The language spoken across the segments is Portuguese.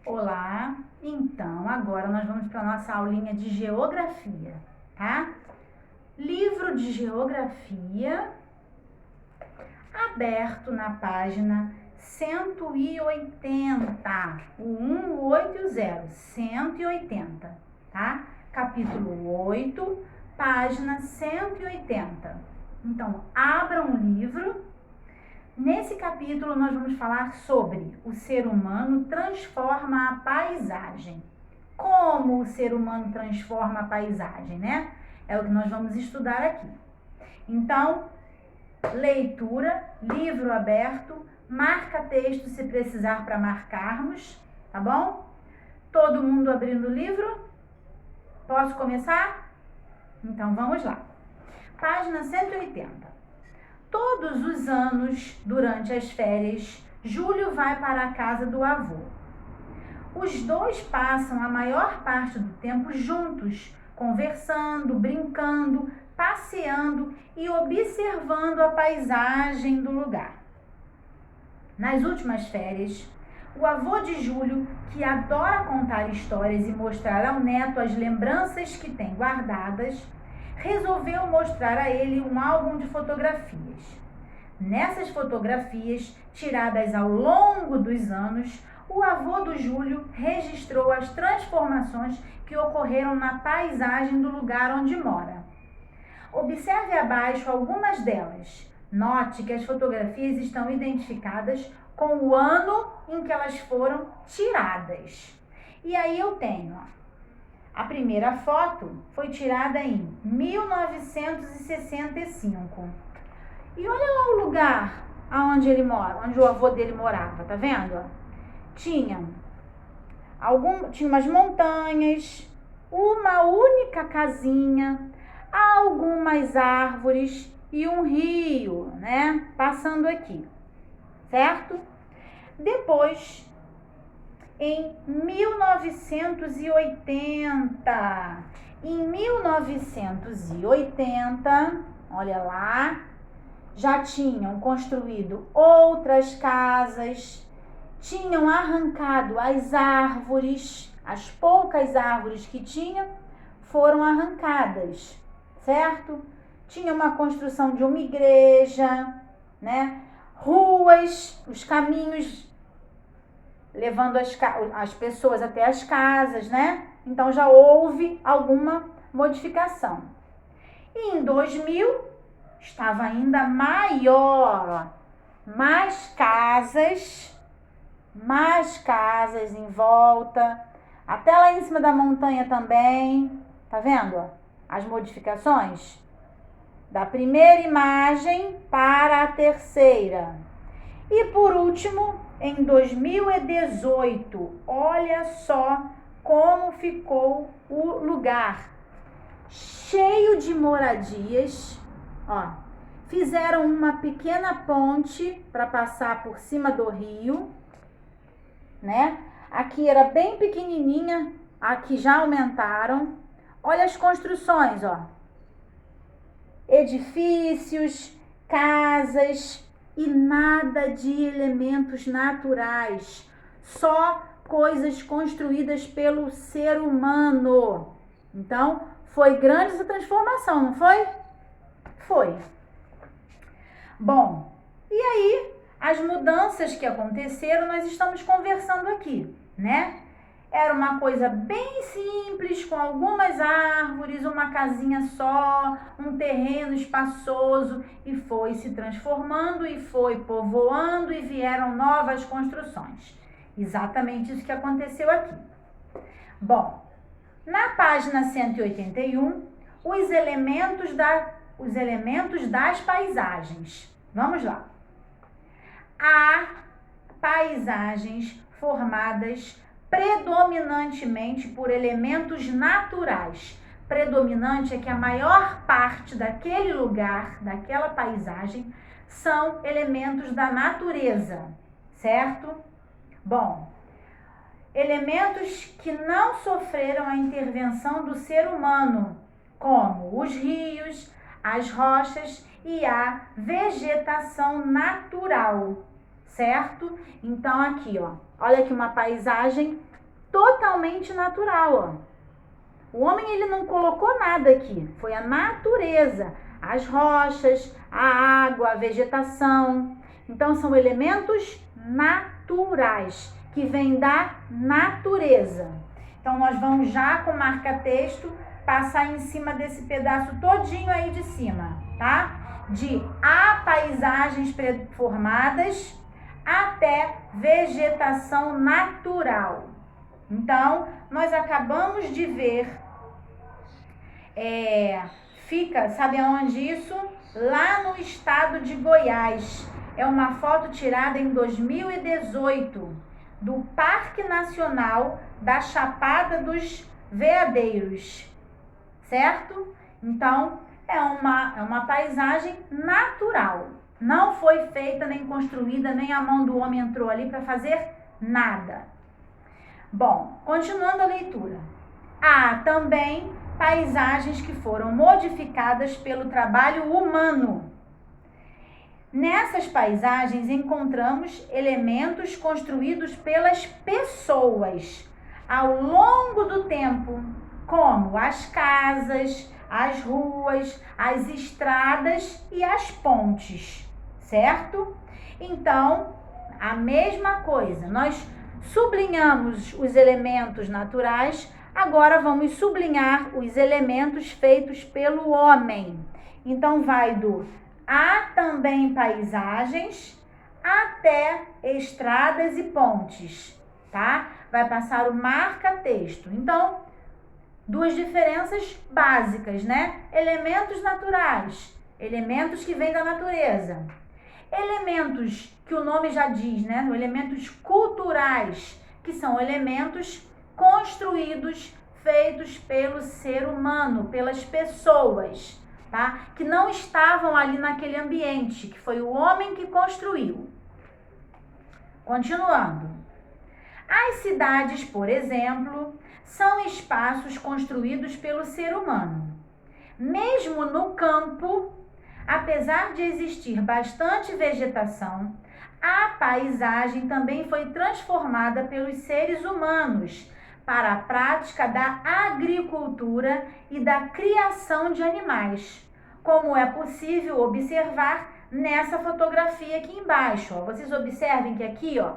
Olá, então agora nós vamos para a nossa aulinha de geografia, tá? Livro de geografia, aberto na página 180, o 1, o 8 e o 0, 180, tá? Capítulo 8, página 180. Então, abra um livro. Nesse capítulo, nós vamos falar sobre o ser humano transforma a paisagem. Como o ser humano transforma a paisagem, né? É o que nós vamos estudar aqui. Então, leitura, livro aberto, marca texto se precisar para marcarmos, tá bom? Todo mundo abrindo o livro? Posso começar? Então, vamos lá. Página 180. Todos os anos, durante as férias, Júlio vai para a casa do avô. Os dois passam a maior parte do tempo juntos, conversando, brincando, passeando e observando a paisagem do lugar. Nas últimas férias, o avô de Júlio, que adora contar histórias e mostrar ao neto as lembranças que tem guardadas, resolveu mostrar a ele um álbum de fotografias. Nessas fotografias, tiradas ao longo dos anos, o avô do Júlio registrou as transformações que ocorreram na paisagem do lugar onde mora. Observe abaixo algumas delas. Note que as fotografias estão identificadas com o ano em que elas foram tiradas. E aí eu tenho, a primeira foto foi tirada em 1965. E olha lá o lugar onde ele mora, onde o avô dele morava, tá vendo? Tinha umas montanhas, uma única casinha, algumas árvores e um rio, né? Passando aqui, certo? Depois, em 1980. Em 1980, olha lá, já tinham construído outras casas, tinham arrancado as árvores, as poucas árvores que tinham foram arrancadas, certo? Tinha uma construção de uma igreja, né? Ruas, os caminhos levando as pessoas até as casas, né? Então já houve alguma modificação. E em 2000 estava ainda maior, mais casas em volta, até lá em cima da montanha também, tá vendo? As modificações da primeira imagem para a terceira. E por último, em 2018, olha só como ficou o lugar. Cheio de moradias, ó. Fizeram uma pequena ponte para passar por cima do rio, né? Aqui era bem pequenininha, aqui já aumentaram. Olha as construções, ó. Edifícios, casas, e nada de elementos naturais, só coisas construídas pelo ser humano. Então, foi grande essa transformação, não foi? Foi. Bom, e aí, as mudanças que aconteceram, nós estamos conversando aqui, né? Era uma coisa bem simples, com algumas árvores, uma casinha só, um terreno espaçoso, e foi se transformando e foi povoando e vieram novas construções. Exatamente isso que aconteceu aqui. Bom, na página 181, os elementos das paisagens. Vamos lá. Há paisagens formadas predominantemente por elementos naturais. Predominante é que a maior parte daquele lugar, daquela paisagem, são elementos da natureza, certo? Bom, elementos que não sofreram a intervenção do ser humano, como os rios, as rochas e a vegetação natural, certo? Então aqui, ó, olha aqui uma paisagem totalmente natural, ó. O homem ele não colocou nada aqui, foi a natureza, as rochas, a água, a vegetação. Então são elementos naturais que vêm da natureza. Então nós vamos já com marca-texto passar em cima desse pedaço todinho aí de cima, tá? De há paisagens pré-formadas até vegetação natural. Então, nós acabamos de ver, fica, sabe aonde isso? Lá no estado de Goiás. É uma foto tirada em 2018, do Parque Nacional da Chapada dos Veadeiros, certo? Então, é uma paisagem natural. Não foi feita, nem construída, nem a mão do homem entrou ali para fazer nada. Bom, continuando a leitura. Há também paisagens que foram modificadas pelo trabalho humano. Nessas paisagens encontramos elementos construídos pelas pessoas ao longo do tempo, como as casas, as ruas, as estradas e as pontes, certo? Então, a mesma coisa, nós sublinhamos os elementos naturais, agora vamos sublinhar os elementos feitos pelo homem. Então, vai do há também paisagens até estradas e pontes, tá? Vai passar o marca-texto. Então, duas diferenças básicas, né? Elementos naturais, elementos que vêm da natureza. Elementos que o nome já diz, né? Elementos culturais, que são elementos construídos, feitos pelo ser humano, pelas pessoas, tá? Que não estavam ali naquele ambiente, que foi o homem que construiu. Continuando. As cidades, por exemplo, são espaços construídos pelo ser humano. Mesmo no campo, apesar de existir bastante vegetação, a paisagem também foi transformada pelos seres humanos para a prática da agricultura e da criação de animais, como é possível observar nessa fotografia aqui embaixo. Ó. Vocês observem que aqui, ó,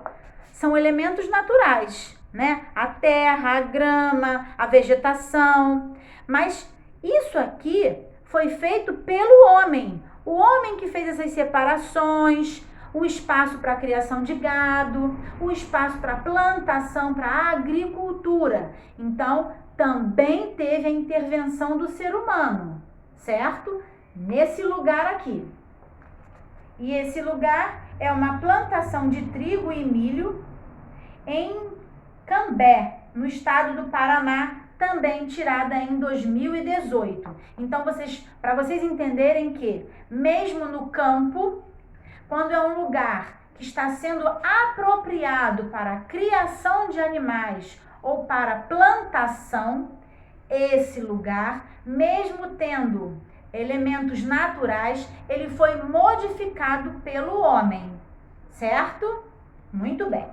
são elementos naturais, né? A terra, a grama, a vegetação, mas isso aqui foi feito pelo homem. O homem que fez essas separações, o espaço para a criação de gado, o espaço para plantação, para a agricultura. Então, também teve a intervenção do ser humano, certo? Nesse lugar aqui. E esse lugar é uma plantação de trigo e milho em Cambé, no estado do Paraná, também tirada em 2018. Então, para vocês entenderem que, mesmo no campo, quando é um lugar que está sendo apropriado para a criação de animais ou para plantação, esse lugar, mesmo tendo elementos naturais, ele foi modificado pelo homem, certo? Muito bem.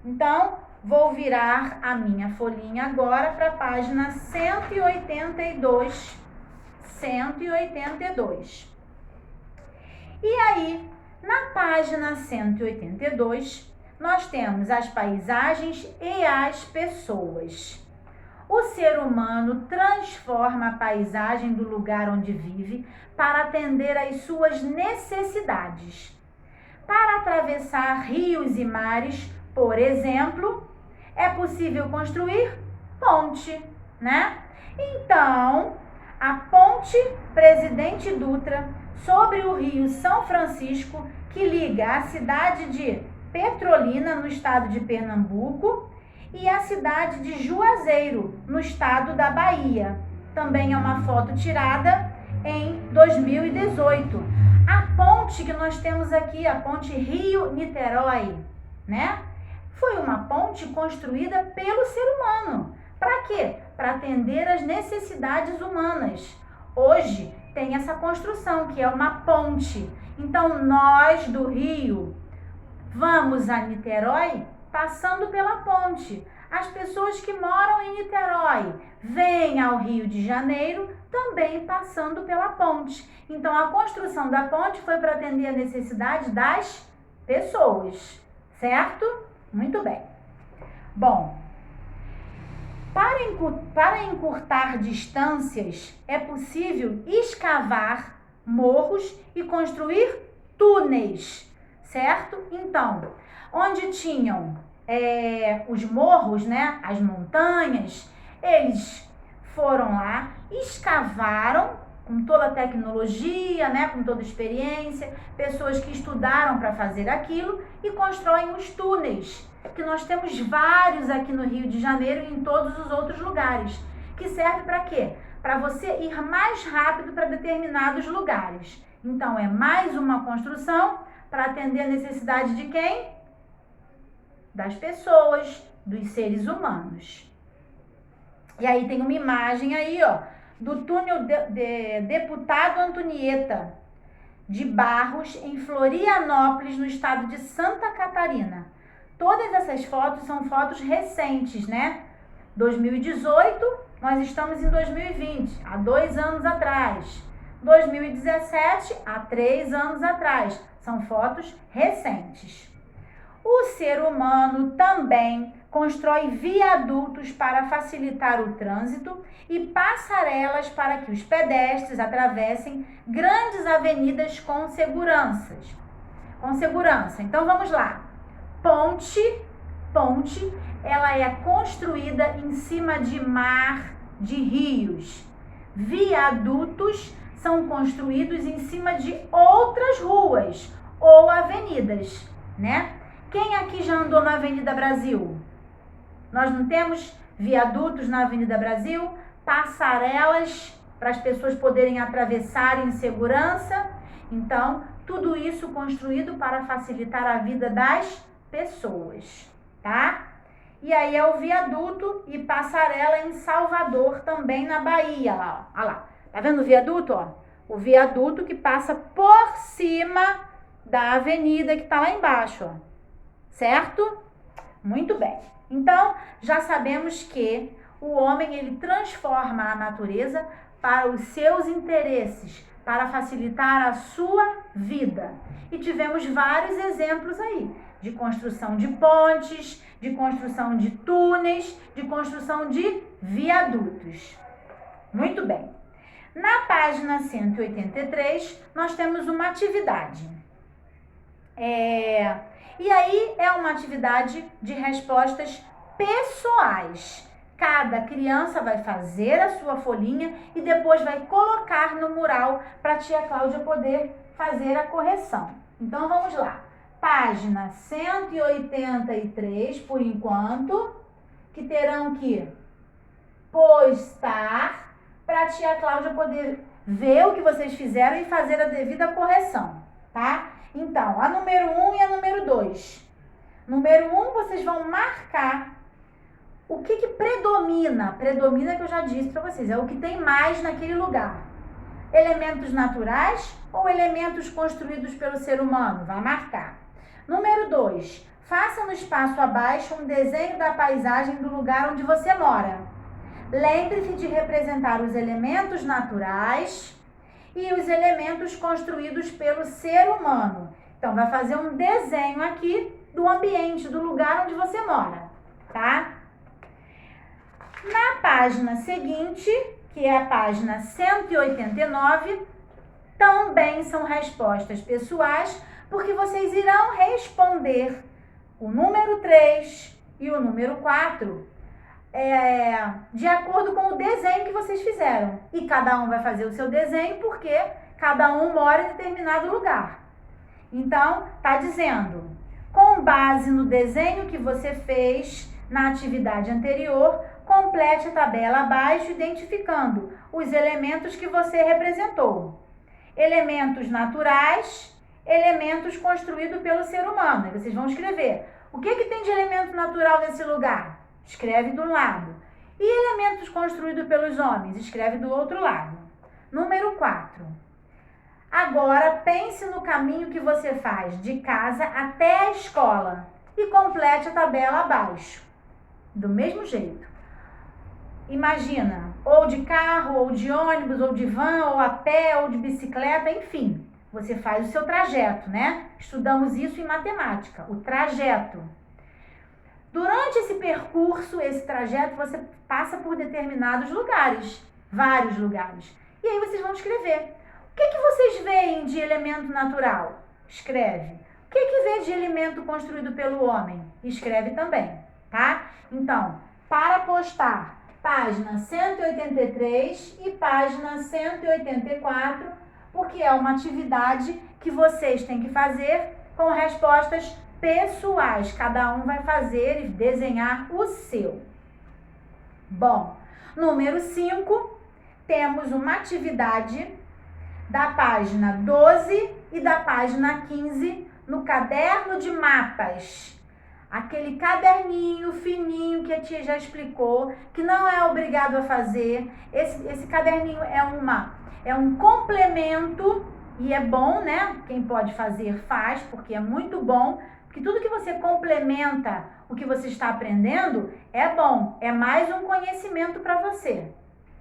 Então, vou virar a minha folhinha agora para a página 182. 182. E aí, na página 182, nós temos as paisagens e as pessoas. O ser humano transforma a paisagem do lugar onde vive para atender às suas necessidades. Para atravessar rios e mares, por exemplo, é possível construir ponte, né? Então, a ponte Presidente Dutra sobre o rio São Francisco, que liga a cidade de Petrolina, no estado de Pernambuco, e a cidade de Juazeiro, no estado da Bahia. Também é uma foto tirada em 2018. A ponte que nós temos aqui, a ponte Rio-Niterói, né? Foi uma ponte construída pelo ser humano. Para quê? Para atender às necessidades humanas. Hoje tem essa construção, que é uma ponte. Então, nós do Rio vamos a Niterói passando pela ponte. As pessoas que moram em Niterói vêm ao Rio de Janeiro também passando pela ponte. Então, a construção da ponte foi para atender a necessidade das pessoas, certo? Muito bem. Bom, para encurtar distâncias, é possível escavar morros e construir túneis, certo? Então, onde tinham os morros, né, as montanhas, eles foram lá, escavaram com toda a tecnologia, né, com toda a experiência, pessoas que estudaram para fazer aquilo e constroem os túneis, que nós temos vários aqui no Rio de Janeiro e em todos os outros lugares, que serve para quê? Para você ir mais rápido para determinados lugares. Então, é mais uma construção para atender a necessidade de quem? Das pessoas, dos seres humanos. E aí tem uma imagem aí, ó, do túnel de Deputado Antonieta de Barros, em Florianópolis, no estado de Santa Catarina. Todas essas fotos são fotos recentes, né? 2018, nós estamos em 2020, há 2 anos atrás. 2017, há 3 anos atrás. São fotos recentes. O ser humano também constrói viadutos para facilitar o trânsito e passarelas para que os pedestres atravessem grandes avenidas com segurança. Então vamos lá. Ponte, ela é construída em cima de mar, de rios. Viadutos são construídos em cima de outras ruas ou avenidas, né? Quem aqui já andou na Avenida Brasil? Nós não temos viadutos na Avenida Brasil, passarelas para as pessoas poderem atravessar em segurança. Então, tudo isso construído para facilitar a vida das pessoas, tá? E aí é o viaduto e passarela em Salvador, também na Bahia, lá, ó. Olha lá. Tá vendo o viaduto, ó? O viaduto que passa por cima da avenida que tá lá embaixo, ó. Certo? Muito bem. Então, já sabemos que o homem, ele transforma a natureza para os seus interesses, para facilitar a sua vida. E tivemos vários exemplos aí, de construção de pontes, de construção de túneis, de construção de viadutos. Muito bem. Na página 183, nós temos uma atividade. E aí é uma atividade de respostas pessoais. Cada criança vai fazer a sua folhinha e depois vai colocar no mural para a tia Cláudia poder fazer a correção. Então vamos lá. Página 183, por enquanto, que terão que postar para a tia Cláudia poder ver o que vocês fizeram e fazer a devida correção, tá? Então, a número 1 e a número 2. Número 1, vocês vão marcar o que predomina. Predomina, que eu já disse para vocês, é o que tem mais naquele lugar. Elementos naturais ou elementos construídos pelo ser humano? Vai marcar. Número 2, faça no espaço abaixo um desenho da paisagem do lugar onde você mora. Lembre-se de representar os elementos naturais e os elementos construídos pelo ser humano. Então, vai fazer um desenho aqui do ambiente, do lugar onde você mora, tá? Na página seguinte, que é a página 189, também são respostas pessoais, porque vocês irão responder o número 3 e o número 4 de acordo com o desenho que vocês fizeram. E cada um vai fazer o seu desenho porque cada um mora em determinado lugar. Então, tá dizendo, com base no desenho que você fez na atividade anterior, complete a tabela abaixo, identificando os elementos que você representou. Elementos naturais, elementos construídos pelo ser humano. Aí vocês vão escrever. O que tem de elemento natural nesse lugar? Escreve do lado. E elementos construídos pelos homens? Escreve do outro lado. Número 4. Agora, pense no caminho que você faz de casa até a escola. e complete a tabela abaixo. Do mesmo jeito. Imagina, ou de carro, ou de ônibus, ou de van, ou a pé, ou de bicicleta, enfim. Você faz o seu trajeto, né? Estudamos isso em matemática, o trajeto. Durante esse percurso, esse trajeto, você passa por determinados lugares, vários lugares. E aí vocês vão escrever. O que vocês veem de elemento natural? Escreve. O que vê de elemento construído pelo homem? Escreve também, tá? Então, para postar página 183 e página 184, porque é uma atividade que vocês têm que fazer com respostas pessoais. Cada um vai fazer e desenhar o seu. Bom, número 5, temos uma atividade da página 12 e da página 15 no caderno de mapas. Aquele caderninho fininho que a tia já explicou, que não é obrigado a fazer. Esse caderninho é um complemento e é bom, né? Quem pode fazer, faz, porque é muito bom. Porque tudo que você complementa o que você está aprendendo é bom. É mais um conhecimento para você,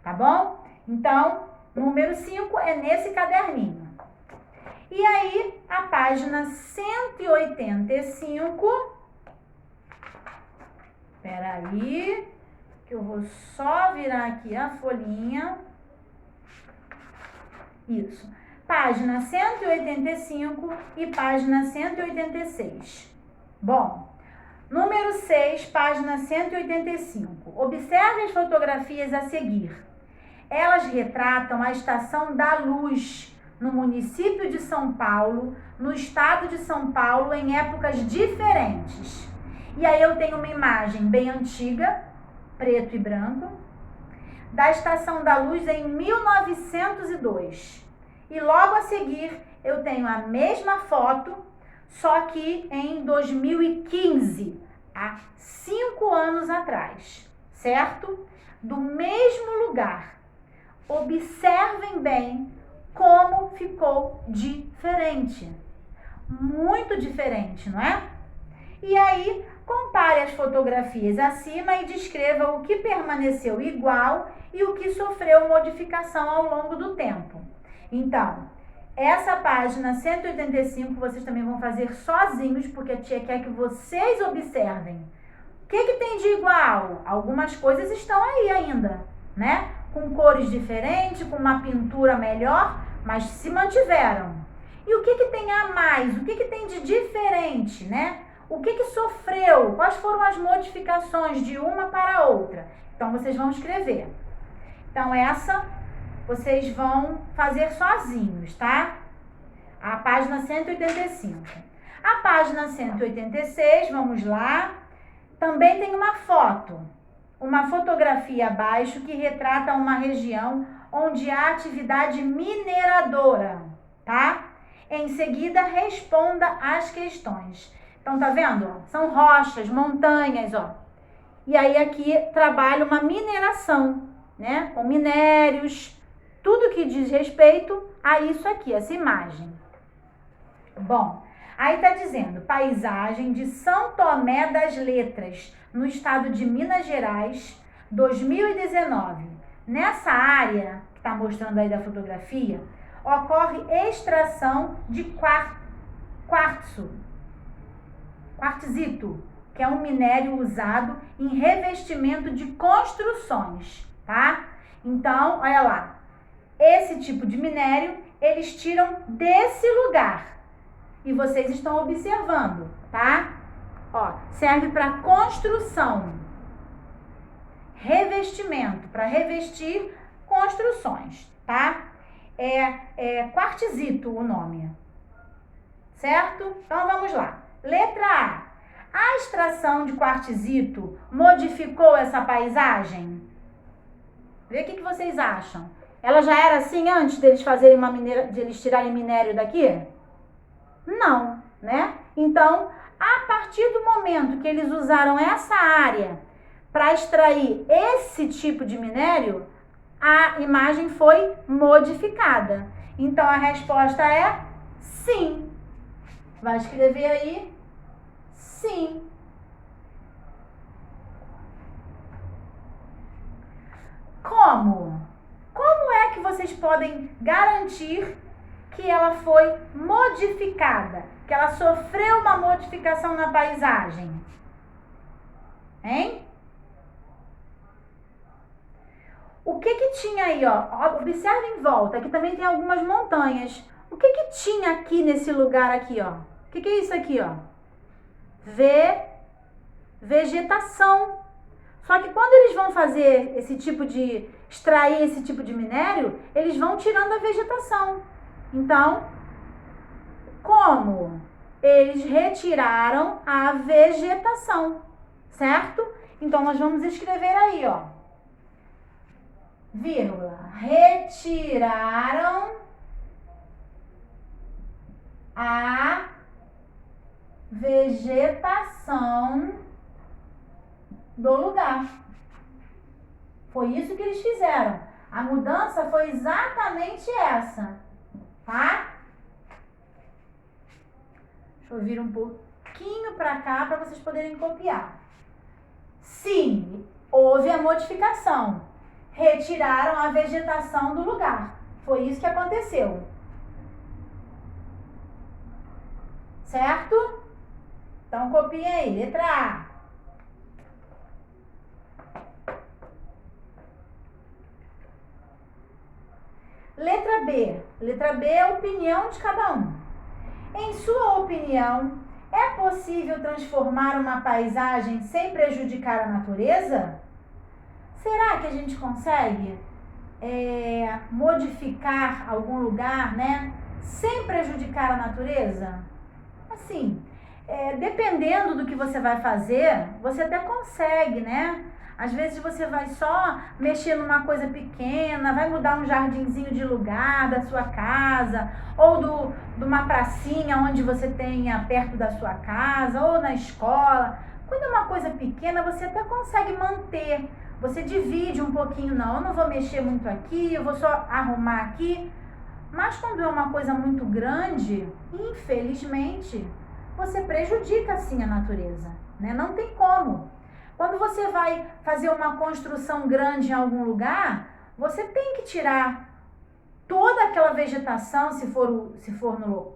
tá bom? Então, número 5 é nesse caderninho. E aí, a página 185... Espera aí, que eu vou só virar aqui a folhinha. Isso. Página 185 e página 186. Bom, número 6, página 185. Observe as fotografias a seguir. Elas retratam a Estação da Luz no município de São Paulo, no estado de São Paulo, em épocas diferentes. E aí eu tenho uma imagem bem antiga, preto e branco, da Estação da Luz em 1902. E logo a seguir eu tenho a mesma foto, só que em 2015, há 5 anos atrás, certo? Do mesmo lugar. Observem bem como ficou diferente. Muito diferente, não é? E aí, compare as fotografias acima e descreva o que permaneceu igual e o que sofreu modificação ao longo do tempo. Então, essa página 185 vocês também vão fazer sozinhos, porque a tia quer que vocês observem. O que tem de igual? Algumas coisas estão aí ainda, né? Com cores diferentes, com uma pintura melhor, mas se mantiveram. E o que tem a mais? O que tem de diferente, né? O que sofreu? Quais foram as modificações de uma para a outra? Então, vocês vão escrever. Então, essa vocês vão fazer sozinhos, tá? A página 185. A página 186, vamos lá. Também tem uma foto. Uma fotografia abaixo que retrata uma região onde há atividade mineradora, tá? Em seguida, responda às questões. Então, tá vendo? São rochas, montanhas, ó. E aí aqui trabalha uma mineração, né? Com minérios, tudo que diz respeito a isso aqui, essa imagem. Bom, aí tá dizendo, paisagem de São Tomé das Letras, no estado de Minas Gerais, 2019. Nessa área, que tá mostrando aí da fotografia, ocorre extração de quartzito, que é um minério usado em revestimento de construções, tá? Então, olha lá, esse tipo de minério eles tiram desse lugar e vocês estão observando, tá? Ó, serve para construção, revestimento, para revestir construções, tá? É quartzito o nome, certo? Então, vamos lá. Letra A. A extração de quartzito modificou essa paisagem? Vê o que vocês acham. Ela já era assim antes deles fazerem de eles tirarem minério daqui? Não, né? Então, a partir do momento que eles usaram essa área para extrair esse tipo de minério, a imagem foi modificada. Então, a resposta é sim. Vai escrever aí, Sim. Como? Como é que vocês podem garantir que ela foi modificada? Que ela sofreu uma modificação na paisagem? Hein? O que que tinha aí, ó? Observe em volta, aqui também tem algumas montanhas. O que que tinha aqui nesse lugar aqui, ó? O que que é isso aqui, ó? Vegetação. Só que quando eles vão fazer extrair esse tipo de minério, eles vão tirando a vegetação. Então, como eles retiraram a vegetação, certo? Então, nós vamos escrever aí, ó, vírgula, retiraram a vegetação do lugar. Foi isso que eles fizeram. A mudança foi exatamente essa, tá? Deixa eu vir um pouquinho para cá para vocês poderem copiar. Sim, houve a modificação. Retiraram a vegetação do lugar. Foi isso que aconteceu. Certo? Então, copiem aí. Letra A. Letra B. Letra B é a opinião de cada um. Em sua opinião, é possível transformar uma paisagem sem prejudicar a natureza? Será que a gente consegue modificar algum lugar, né, sem prejudicar a natureza? Assim, dependendo do que você vai fazer, você até consegue, né? Às vezes você vai só mexer numa coisa pequena, vai mudar um jardinzinho de lugar da sua casa, ou de uma pracinha onde você tenha perto da sua casa, ou na escola. Quando é uma coisa pequena, você até consegue manter. Você divide um pouquinho, não, eu não vou mexer muito aqui, eu vou só arrumar aqui. Mas quando é uma coisa muito grande, infelizmente, você prejudica sim a natureza, né? Não tem como. Quando você vai fazer uma construção grande em algum lugar, você tem que tirar toda aquela vegetação, se for no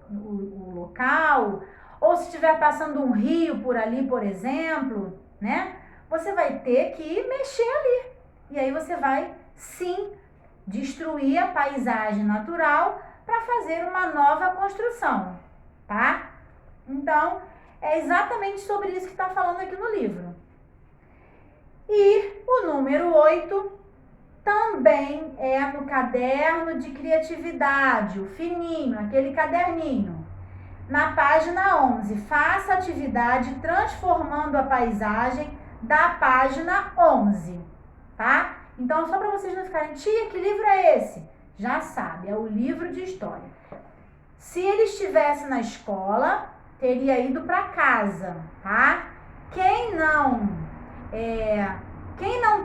local, ou se estiver passando um rio por ali, por exemplo, né? Você vai ter que mexer ali. E aí você vai, sim, destruir a paisagem natural para fazer uma nova construção, tá? Então, é exatamente sobre isso que está falando aqui no livro. E o número 8 também é no caderno de criatividade, o fininho, aquele caderninho. Na página 11, faça a atividade transformando a paisagem da página 11, tá? Então, só para vocês não ficarem, tia, que livro é esse? Já sabe, é o livro de história. Se ele estivesse na escola, teria ido para casa, tá? Quem não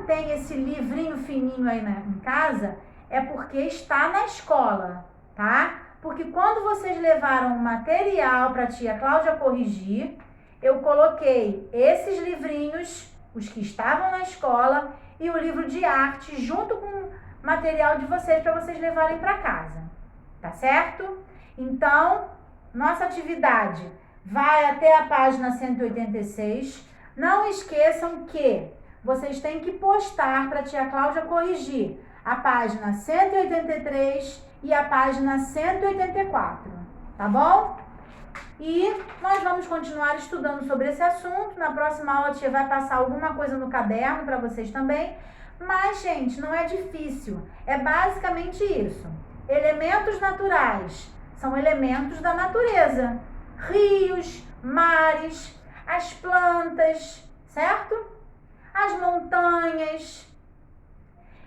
tem esse livrinho fininho aí em casa, é porque está na escola, tá? Porque quando vocês levaram o material para a tia Cláudia corrigir, eu coloquei esses livrinhos, os que estavam na escola, e o livro de arte junto com o material de vocês para vocês levarem para casa, tá certo? Então, nossa atividade vai até a página 186. Não esqueçam que vocês têm que postar para a tia Cláudia corrigir a página 183 e a página 184, tá bom? E nós vamos continuar estudando sobre esse assunto. Na próxima aula a tia vai passar alguma coisa no caderno para vocês também. Mas, gente, não é difícil. É basicamente isso. Elementos naturais são elementos da natureza. Rios, mares, as plantas, certo? As montanhas.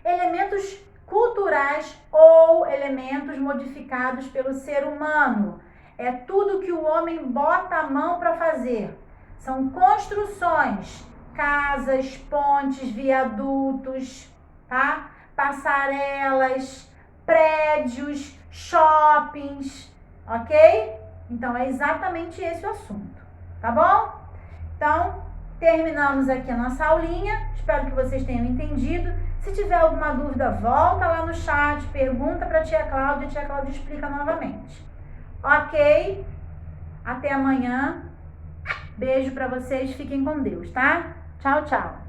Elementos culturais ou elementos modificados pelo ser humano. É tudo que o homem bota a mão para fazer. São construções, casas, pontes, viadutos, tá? Passarelas, prédios, shoppings, ok? Então, é exatamente esse o assunto, tá bom? Então, terminamos aqui a nossa aulinha. Espero que vocês tenham entendido. Se tiver alguma dúvida, volta lá no chat, pergunta para a tia Cláudia explica novamente. Ok? Até amanhã. Beijo para vocês, fiquem com Deus, tá? Tchau, tchau.